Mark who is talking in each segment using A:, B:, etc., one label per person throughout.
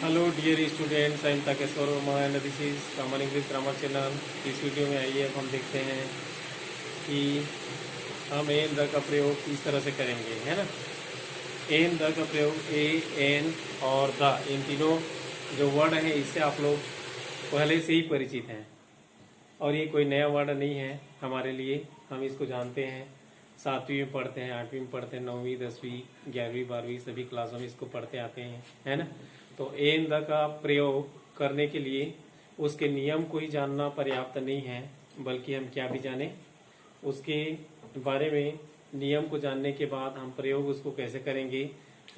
A: Hello dear students, I am Takeshwar Verma and this is common English grammar channel. इस video में आइए अब हम देखते हैं कि हम एन द का प्रयोग किस तरह से करेंगे, है ना। एन द का प्रयोग ए एन और द, इन तीनों जो वर्ड हैं इससे आप लोग पहले से ही परिचित हैं और ये कोई नया वर्ड नहीं है हमारे लिए। हम इसको जानते हैं, 7वीं में पढ़ते हैं, 8वीं में पढ़ते हैं, 9वीं 10वीं 11वीं 12वीं सभी क्लासों में इसको पढ़ते आते हैं, है ना। तो एन द का प्रयोग करने के लिए उसके नियम को ही जानना पर्याप्त नहीं है, बल्कि हम क्या भी जाने उसके बारे में। नियम को जानने के बाद हम प्रयोग उसको कैसे करेंगे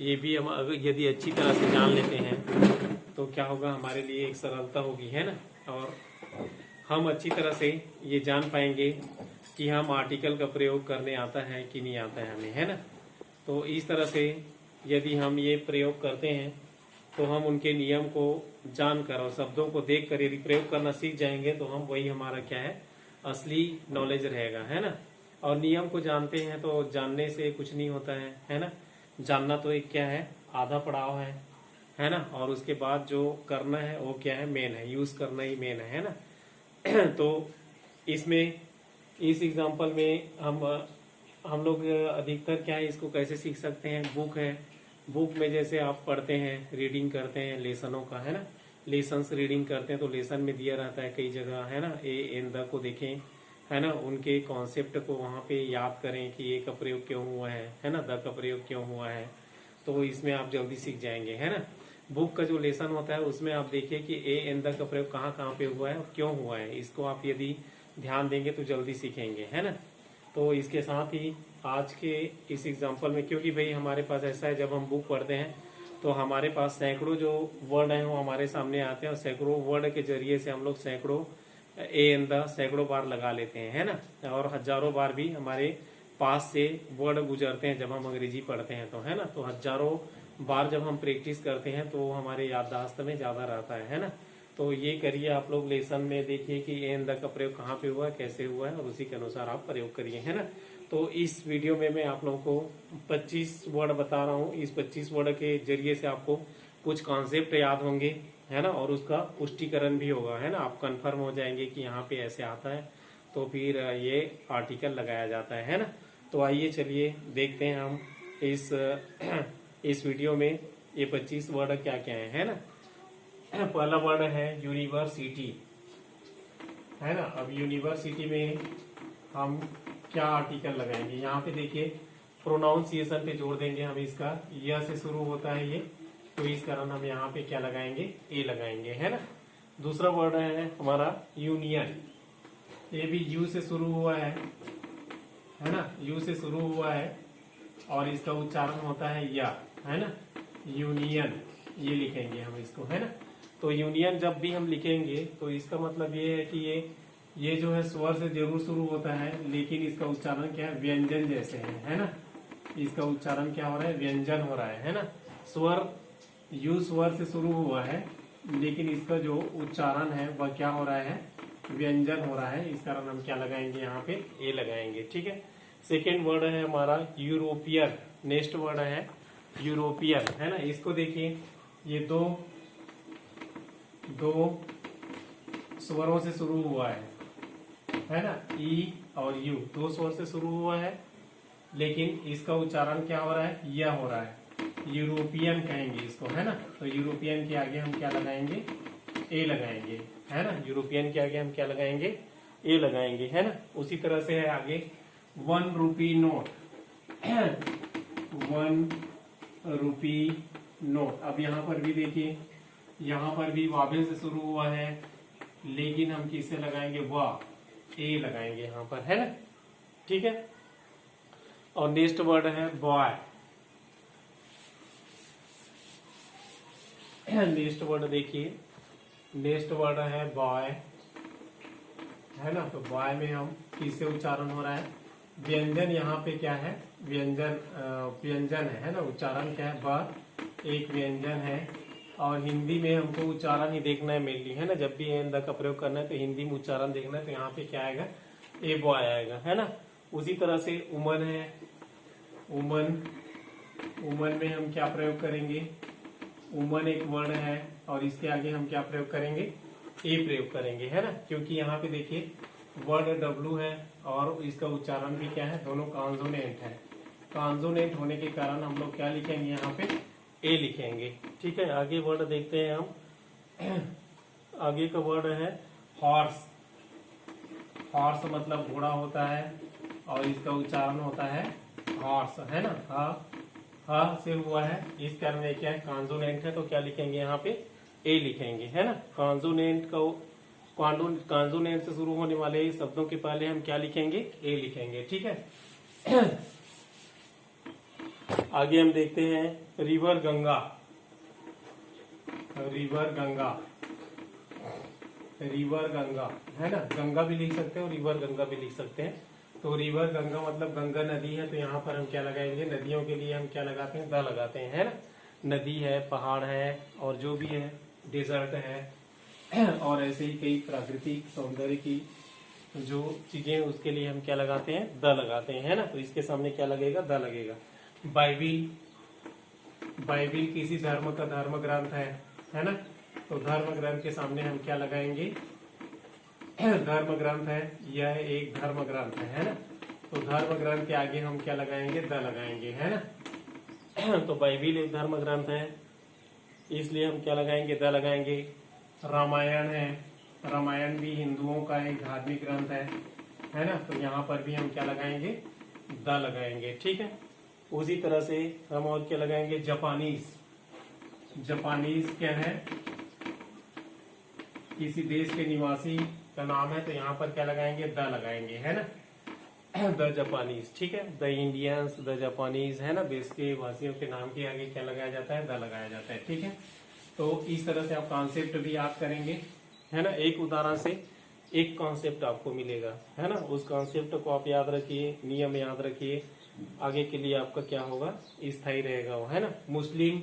A: ये भी हम अगर यदि अच्छी तरह से जान लेते हैं तो क्या होगा, हमारे लिए एक सरलता होगी, है ना। और हम अच्छी तरह से ये जान पाएंगे कि हम आर्टिकल का प्रयोग करने आता है कि नहीं आता है हमें, है ना। तो इस तरह से यदि हम ये प्रयोग करते हैं तो हम उनके नियम को जानकर और शब्दों को देखकर यदि प्रयोग करना सीख जाएंगे तो हम वही हमारा क्या है, असली नॉलेज रहेगा, है ना। और नियम को जानते हैं तो जानने से कुछ नहीं होता है ना। जानना तो एक क्या है, आधा पड़ाव है ना। और उसके बाद जो करना है वो क्या है, मेन है, यूज करना ही मेन है ना। तो इसमें इस एग्जांपल में हम लोग अधिकतर क्या है, इसको कैसे सीख सकते हैं। बुक है, बुक में जैसे आप पढ़ते हैं, रीडिंग करते हैं लेसनों का, है ना। लेसन्स रीडिंग करते हैं तो लेसन में दिया रहता है कई जगह, है ना। ए एन द को देखें, है ना, उनके कॉन्सेप्ट को वहाँ पे याद करें कि ए का प्रयोग क्यों हुआ है ना, द का प्रयोग क्यों हुआ है। तो इसमें आप जल्दी सीख जाएंगे, है ना। बुक का जो लेसन होता है उसमें आप देखिए कि ए एन द का प्रयोग कहाँ कहाँ पे हुआ है और क्यों हुआ है, इसको आप यदि ध्यान देंगे तो जल्दी सीखेंगे, है ना। तो इसके साथ ही आज के इस एग्जाम्पल में, क्योंकि भाई हमारे पास ऐसा है, जब हम बुक पढ़ते हैं तो हमारे पास सैकड़ों जो वर्ड हैं वो हमारे सामने आते हैं और सैकड़ों वर्ड के जरिए से हम लोग सैकड़ों ए एन द सैकड़ों बार लगा लेते हैं, है ना। और हजारों बार भी हमारे पास से वर्ड गुजरते हैं जब हम अंग्रेजी पढ़ते हैं तो, है ना। तो हजारों बार जब हम प्रैक्टिस करते हैं तो हमारे याददाश्त में ज्यादा रहता है ना। तो ये करिए आप लोग, लेसन में देखिए कि ए एन द का प्रयोग कहाँ पे हुआ है, कैसे हुआ है, और उसी के अनुसार आप प्रयोग करिए, है ना। तो इस वीडियो में मैं आप लोगों को 25 वर्ड बता रहा हूँ। इस 25 वर्ड के जरिए से आपको कुछ कॉन्सेप्ट याद होंगे, है ना, और उसका पुष्टिकरण भी होगा, है ना। आप कंफर्म हो जाएंगे कि यहाँ पे ऐसे आता है तो फिर ये आर्टिकल लगाया जाता है ना। तो आइए चलिए देखते हैं हम इस वीडियो में ये 25 वर्ड क्या क्या है ना। पहला वर्ड है यूनिवर्सिटी, है ना। अब यूनिवर्सिटी में हम क्या आर्टिकल लगाएंगे, यहाँ पे देखिए प्रोनाउंसिएशन पे जोर देंगे हम। इसका य से शुरू होता है ये, तो इस कारण हम यहाँ पे क्या लगाएंगे, ए लगाएंगे, है ना। दूसरा वर्ड है हमारा यूनियन, ये भी यू से शुरू हुआ है ना, यू से शुरू हुआ है और इसका उच्चारण होता है या, है ना। यूनियन ये लिखेंगे हम इसको, है ना। तो यूनियन जब भी हम लिखेंगे तो इसका मतलब ये है कि ये जो है स्वर से जरूर शुरू होता है, लेकिन इसका उच्चारण क्या है, व्यंजन जैसे है ना। इसका उच्चारण क्या हो रहा है, व्यंजन हो रहा है ना। स्वर यू स्वर से शुरू हुआ है लेकिन इसका जो उच्चारण है वह क्या हो रहा है, व्यंजन हो रहा है। इस कारण हम क्या लगाएंगे, यहाँ पे ए लगाएंगे, ठीक है। सेकेंड वर्ड है हमारा यूरोपियन। नेक्स्ट वर्ड है यूरोपियन, है ना। इसको देखिए, ये दो स्वरों से शुरू हुआ है ना। ई और यू दो स्वर से शुरू हुआ है, लेकिन इसका उच्चारण क्या हो रहा है, यह हो रहा है। यूरोपियन कहेंगे इसको, है ना। तो यूरोपियन के आगे हम क्या लगाएंगे, ए लगाएंगे, है ना। यूरोपियन के आगे हम क्या लगाएंगे, ए लगाएंगे, है ना। उसी तरह से है आगे 1 रुपी नोट, 1 रुपी नोट। अब यहाँ पर भी देखिए, यहाँ पर भी वावेल से शुरू हुआ है, लेकिन हम किससे लगाएंगे, वाह, ए लगाएंगे यहाँ पर, है ना, ठीक है। और नेक्स्ट वर्ड है बॉय। नेक्स्ट वर्ड देखिए, नेक्स्ट वर्ड है बॉय, है ना। तो बॉय में हम किससे उच्चारण हो रहा है, व्यंजन। यहाँ पे क्या है, व्यंजन है ना। उच्चारण क्या है, ब एक व्यंजन है। और हिंदी में हमको उच्चारण ही देखना है मेनली, है ना। जब भी एन द का प्रयोग करना है तो हिंदी में उच्चारण देखना है, तो यहाँ पे क्या आएगा, ए बॉय आएगा, है ना। उसी तरह से उमन है, उमन में हम क्या प्रयोग करेंगे, वुमन एक वर्ड है और इसके आगे हम क्या प्रयोग करेंगे, ए प्रयोग करेंगे, है ना, क्योंकि यहाँ पे देखिए वर्ड डब्लू है और इसका उच्चारण भी क्या है, दोनों कॉन्सोनेंट है। कॉन्सोनेंट होने के कारण हम लोग क्या लिखेंगे, यहाँ पे ए लिखेंगे। ठीक है, आगे वर्ड देखते हैं हम। आगे का वर्ड है हॉर्स। हॉर्स मतलब घोड़ा होता है और इसका उच्चारण होता है हॉर्स, है ना, हा से हुआ है, इस कारण ये क्या है, कॉन्सोनेंट है, तो क्या लिखेंगे यहाँ पे ए लिखेंगे, है ना। कॉन्सोनेंट से शुरू होने वाले शब्दों के पहले हम क्या लिखेंगे, ए लिखेंगे। ठीक है। आगे हम देखते हैं river Ganga. River Ganga, river Ganga, है ना, गंगा भी लिख सकते हैं और रिवर गंगा भी लिख सकते हैं। तो रिवर गंगा मतलब गंगा नदी है, तो यहाँ पर हम क्या लगाएंगे, नदियों के लिए हम क्या लगाते हैं, द लगाते हैं, है ना। नदी है, पहाड़ है और जो भी है, डेजर्ट है और ऐसे ही कई प्राकृतिक सौंदर्य की जो चीजें, उसके लिए हम क्या लगाते हैं, द लगाते हैं, है ना। तो इसके सामने क्या लगेगा, द लगेगा। बाइबिल, बाइबिल किसी धर्म का धर्म ग्रंथ है ना, तो धर्म ग्रंथ के सामने हम क्या लगाएंगे, धर्म ग्रंथ है, यह एक धर्म ग्रंथ है ना, तो धर्म ग्रंथ के आगे हम क्या लगाएंगे, द लगाएंगे, है ना। तो बाइबिल एक धर्म ग्रंथ है, इसलिए हम क्या लगाएंगे, द लगाएंगे। रामायण है, रामायण भी हिंदुओं का एक धार्मिक ग्रंथ है ना, तो यहाँ पर भी हम क्या लगाएंगे, द लगाएंगे। ठीक है, उसी तरह से हम और क्या लगाएंगे, जापानीज। जापानीज क्या है, किसी देश के निवासी का नाम है, तो यहाँ पर क्या लगाएंगे, द लगाएंगे, है ना, द जापानीज। ठीक है, द इंडियंस, द जापानीज, है ना, देश के वासियों के नाम के आगे क्या लगाया जाता है, द लगाया जाता है। ठीक है, तो इस तरह से आप कॉन्सेप्ट भी याद करेंगे, है ना। एक उदाहरण से एक कॉन्सेप्ट आपको मिलेगा, है ना, उस कॉन्सेप्ट को आप याद रखिए, नियम याद रखिए, आगे के लिए आपका क्या होगा, स्थायी रहेगा वो, है ना। मुस्लिम,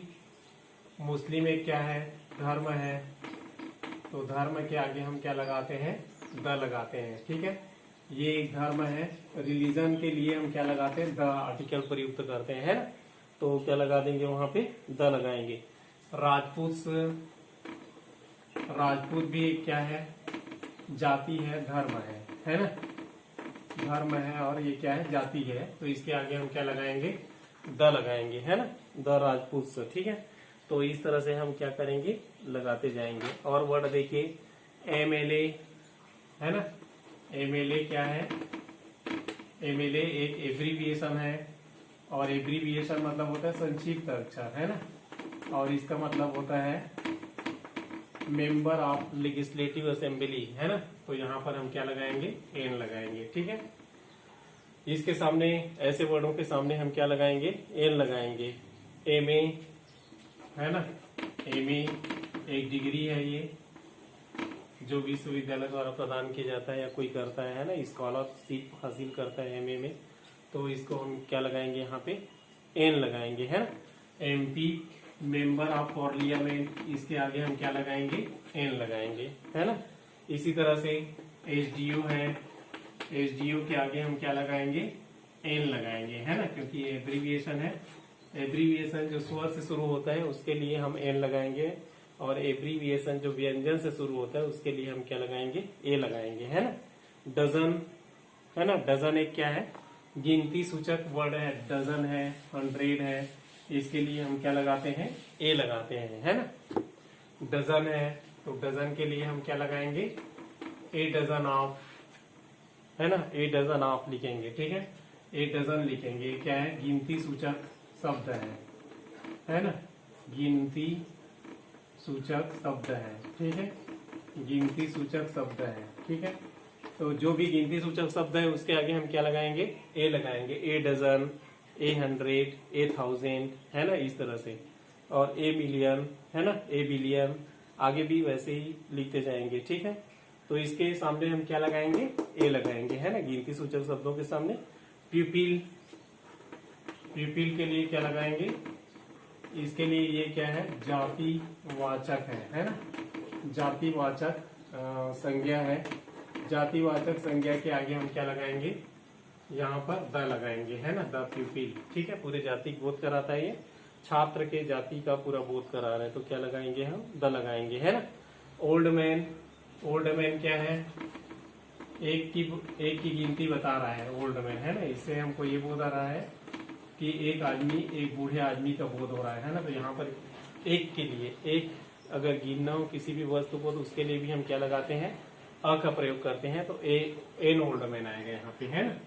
A: मुस्लिम एक क्या है, धर्म है, तो धर्म के आगे हम क्या लगाते हैं, द लगाते हैं। ठीक है, ये एक धर्म है। रिलीजन के लिए हम क्या लगाते हैं, द आर्टिकल प्रयुक्त करते हैं, है ना, तो क्या लगा देंगे, वहां पे द लगाएंगे। राजपूत, राजपूत भी एक क्या है, जाति है, धर्म है ना, धर्म है और ये क्या है, जाति है, तो इसके आगे हम क्या लगाएंगे, द लगाएंगे, है ना, द राजपूत। ठीक है, तो इस तरह से हम क्या करेंगे, लगाते जाएंगे। और वर्ड देखिए, एमएलए, है ना, एमएलए क्या है, एमएलए एक एब्रीविएशन है और एब्रीविएशन मतलब होता है संक्षिप्त अक्षर, है ना, और इसका मतलब होता है मेंबर ऑफ लेजिस्लेटिव असेंबली, है ना, तो यहाँ पर हम क्या लगाएंगे, एन लगाएंगे। ठीक है, इसके सामने, ऐसे वर्डों के सामने हम क्या लगाएंगे, एन लगाएंगे। एमए, है ना, एमए एक डिग्री है, ये जो विश्वविद्यालय द्वारा प्रदान किया जाता है या कोई करता है ना, स्कॉलरशिप हासिल करता है एमए में, तो इसको हम क्या लगाएंगे, यहाँ पे एन लगाएंगे, है ना। एमपी मेंबर ऑफ पार्लियामेंट, इसके आगे हम क्या लगाएंगे, एन लगाएंगे, है ना। इसी तरह से एसडीओ है, एसडीओ के आगे हम क्या लगाएंगे, एन लगाएंगे, है ना, क्योंकि ये एब्रीविएशन है। एब्रीविएशन जो स्वर से शुरू होता है उसके लिए हम एन लगाएंगे, और एब्रीविएशन जो व्यंजन से शुरू होता है उसके लिए हम क्या लगाएंगे, ए लगाएंगे, है ना। डजन, है ना, डजन एक क्या है, गिनती सूचक वर्ड है, डजन है, 100 है, इसके लिए हम क्या लगाते हैं, ए लगाते हैं, है ना। डजन है, तो डजन के लिए हम क्या लगाएंगे, ए डजन ऑफ, है ना, ए डजन ऑफ लिखेंगे। ठीक है, ए डजन लिखेंगे, क्या है, गिनती सूचक शब्द है ना, गिनती सूचक शब्द है। ठीक है, गिनती सूचक शब्द है। ठीक है, तो जो भी गिनती सूचक शब्द है उसके आगे हम क्या लगाएंगे, ए लगाएंगे। ए डजन, ए 100, ए 1000, है ना, इस तरह से। और ए मिलियन, है ना, ए बिलियन, आगे भी वैसे ही लिखते जाएंगे। ठीक है, तो इसके सामने हम क्या लगाएंगे, ए लगाएंगे, है ना, गिनती सूचक शब्दों के सामने। प्यूपिल, प्यूपिल के लिए क्या लगाएंगे, इसके लिए ये क्या है, जाति वाचक है ना, जातिवाचक संज्ञा है। जातिवाचक संज्ञा के आगे हम क्या लगाएंगे, यहाँ पर द लगाएंगे, है ना, द प्यूपिल। ठीक है, पूरे जाति बोध कराता है ये। छात्र के जाति का पूरा बोध करा रहे हैं, तो क्या लगाएंगे हम, द लगाएंगे, है ना। ओल्ड मैन, ओल्ड मैन क्या है, एक की गिनती बता रहा है ओल्ड मैन, है ना। इससे हमको ये बोध आ रहा है कि एक आदमी, एक बूढ़े आदमी का बोध हो रहा है ना। तो यहाँ पर एक के लिए, एक अगर गिनना हो किसी भी वस्तु को तो उसके लिए भी हम क्या लगाते हैं, अ का प्रयोग करते हैं। तो एन ओल्ड मैन आएगा यहाँ पे, है ना।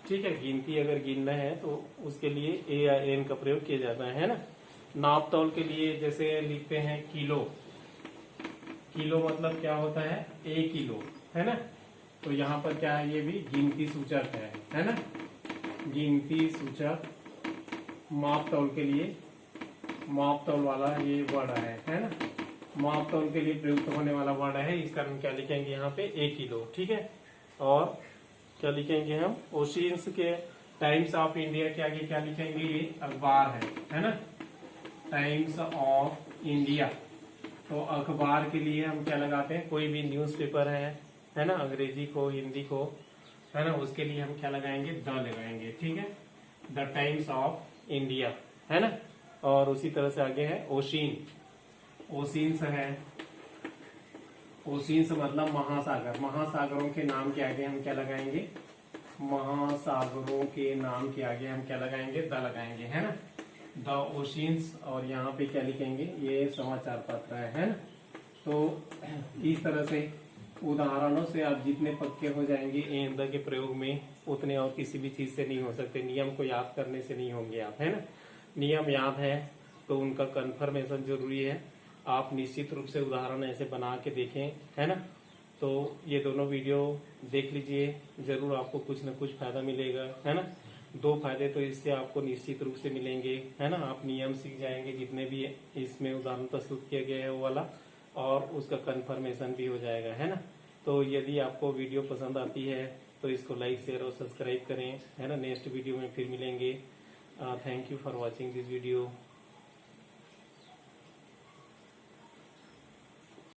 A: ठीक है, गिनती अगर गिनना है तो उसके लिए ए या एन का प्रयोग किया जाता है ना। नाप तौल के लिए जैसे लिखते हैं किलो, किलो मतलब क्या होता है, 1 किलो, है ना। तो यहाँ पर क्या है, ये भी गिनती सूचक है ना। गिनती सूचक माप तौल के लिए, माप तौल वाला ये वर्ड है ना। माप तौल के लिए प्रयुक्त होने वाला वर्ड है, इस कारण क्या लिखेंगे यहाँ पे, 1 किलो, ठीक है। और क्या लिखेंगे हम, ओशियंस के टाइम्स ऑफ इंडिया के आगे क्या लिखेंगे, ये अखबार है ना। टाइम्स ऑफ इंडिया, तो अखबार के लिए हम क्या लगाते हैं, कोई भी न्यूज़पेपर है ना, अंग्रेजी को हिंदी को, है ना, उसके लिए हम क्या लगाएंगे, द लगाएंगे, ठीक है। द टाइम्स ऑफ इंडिया, है ना। और उसी तरह से आगे है ओशिन, ओशिन्स है, ओशिन्स मतलब महासागर, महासागरों के नाम के आगे हम क्या लगाएंगे, महासागरों के नाम के आगे हम क्या लगाएंगे, द लगाएंगे, है ना। द ओशिन्स, और यहाँ पे क्या लिखेंगे, ये समाचार पत्र है ना। तो इस तरह से उदाहरणों से आप जितने पक्के हो जाएंगे एन द के प्रयोग में, उतने और किसी भी चीज से नहीं हो सकते। नियम को याद करने से नहीं होंगे आप, है ना। नियम याद है तो उनका कंफर्मेशन जरूरी है। आप निश्चित रूप से उदाहरण ऐसे बना के देखें, है ना। तो ये दोनों वीडियो देख लीजिए, जरूर आपको कुछ न कुछ फायदा मिलेगा, है ना। 2 फायदे तो इससे आपको निश्चित रूप से मिलेंगे, है ना। आप नियम सीख जाएंगे जितने भी इसमें उदाहरण प्रस्तुत किया गया है वो वाला, और उसका कंफर्मेशन भी हो जाएगा, है ना। तो यदि आपको वीडियो पसंद आती है तो इसको लाइक, शेयर और सब्सक्राइब करें, है ना। नेक्स्ट वीडियो में फिर मिलेंगे। Thank you for watching this video.